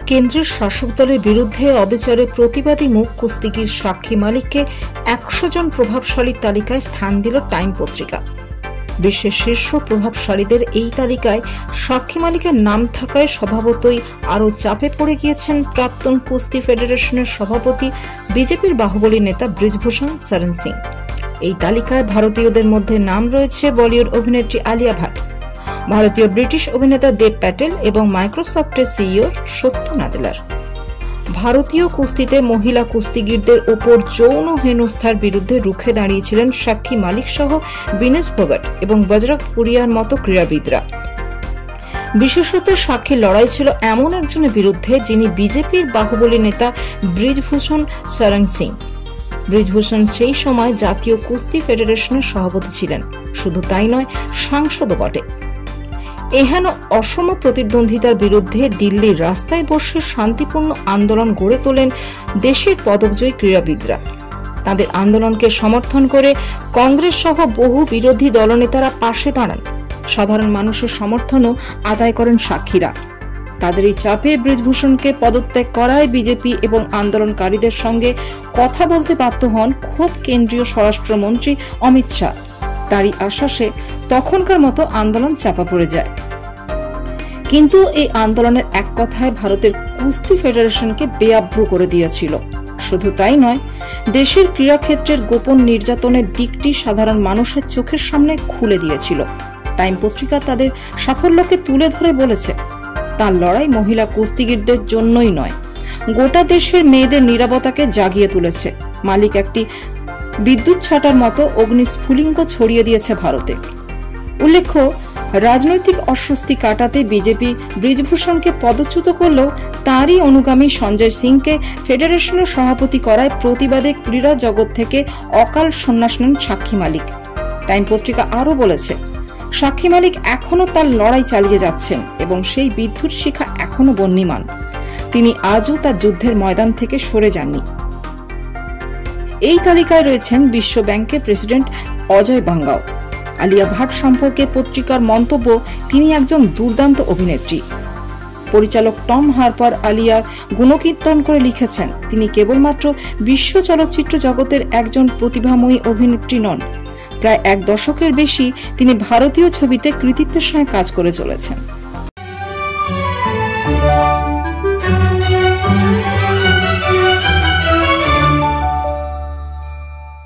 কেন্দ্রের শাসক দলের বিরুদ্ধে অবিচারে প্রতিবাদী মুখ কুস্তিগির সাক্ষী মালিককে ১০০ জন প্রভাবশালীর তালিকায় স্থান দিল টাইম পত্রিকা। বিশ্বের শীর্ষ প্রভাবশালীদের এই তালিকায় সাক্ষী মালিকের নাম থাকায় স্বভাবতই আরও চাপে পড়ে গিয়েছেন প্রাক্তন কুস্তি ফেডারেশনের সভাপতি বিজেপির বাহুবলী নেতা ব্রিজভূষণ শরণ সিং। এই তালিকায় ভারতীয়দের মধ্যে নাম রয়েছে বলিউড অভিনেত্রী আলিয়া ভাট, ভারতীয় ব্রিটিশ অভিনেতা দেব প্যাটেল এবং মাইক্রোসফটের সিইও সত্য নাদেলার। ভারতীয় কুস্তিতে মহিলা কুস্তিগিরদের ওপর যৌন হেনস্থার বিরুদ্ধে রুখে দাঁড়িয়েছিলেন সাক্ষী মালিক সহ বিনেশ ফোগাট এবং বজরং পুনিয়ার মতো ক্রীড়াবিদরা। বিশেষত সাক্ষীর লড়াই ছিল এমন একজনের বিরুদ্ধে যিনি বিজেপির বাহুবলী নেতা ব্রিজভূষণ শরণ সিং। ব্রিজভূষণ সেই সময় জাতীয় কুস্তি ফেডারেশনের সভাপতি ছিলেন, শুধু তাই নয়, সাংসদও বটে। এহেন অসম প্রতিদ্বন্দ্বিতার বিরুদ্ধে দিল্লির রাস্তায় বসে শান্তিপূর্ণ আন্দোলন গড়ে তোলেন দেশের পদকজয়ী ক্রীড়াবিদরা। তাদের আন্দোলনকে সমর্থন করে কংগ্রেস সহ বহু বিরোধী দলনেতারা পাশে দাঁড়ান। সাধারণ মানুষের সমর্থনও আদায় করেন সাক্ষীরা। তাদের এই চাপে ব্রিজভূষণকে পদত্যাগ করায় বিজেপি এবং আন্দোলনকারীদের সঙ্গে কথা বলতে বাধ্য হন খোদ কেন্দ্রীয় স্বরাষ্ট্রমন্ত্রী অমিত শাহ। তারই আশ্বাসে তখনকার মতো আন্দোলন চাপা পড়ে যায়। কিন্তু এই আন্দোলনের এক কথায় ভারতের কুস্তি ফেডারেশনকে বেআব্রু করে দিয়েছিল। শুধু তাই নয়, দেশের ক্রীড়াক্ষেত্রের গোপন নির্যাতনের দিকটি সাধারণ মানুষের চোখের সামনে খুলে দিয়েছিল। টাইম পত্রিকা তাদের সাফল্যকে তুলে ধরে বলেছে, তার লড়াই মহিলা কুস্তিগিরদের জন্যই নয়, গোটা দেশের মেয়েদের নীরবতাকে জাগিয়ে তুলেছে। মালিক একটি বিদ্যুৎ ছটার মতো অগ্নিস্ফুলিঙ্গ ছড়িয়ে দিয়েছে ভারতে। উল্লেখ্য, রাজনৈতিক অস্বস্তি কাটাতে বিজেপি ব্রিজভূষণকে পদচ্যুত করলেও তারই অনুগামী সঞ্জয় সিংকে ফেডারেশনের সভাপতি করায় প্রতিবাদে ক্রীড়া জগৎ থেকে অকাল সন্ন্যাস নেন সাক্ষী মালিক। টাইম পত্রিকা আরও বলেছে, সাক্ষী মালিক এখনও তার লড়াই চালিয়ে যাচ্ছেন এবং সেই বিদ্যুৎ শিখা এখনও বহ্নিমান। তিনি আজও তার যুদ্ধের ময়দান থেকে সরে যাননি। এই তালিকায় রয়েছেন বিশ্ব ব্যাংকের প্রেসিডেন্ট অজয় বাঙ্গাও। আলিয়া ভাট সম্পর্কে পত্রিকার মন্তব্য, তিনি একজন দুর্দান্ত অভিনেত্রী। পরিচালক টম হার্পার আলিয়ার গুণকীর্তন করে লিখেছেন, তিনি কেবলমাত্র বিশ্ব চলচ্চিত্র জগতের একজন প্রতিভাময়ী অভিনেত্রী নন, প্রায় এক দশকের বেশি তিনি ভারতীয় ছবিতে কৃতিত্বের সঙ্গে কাজ করে চলেছেন।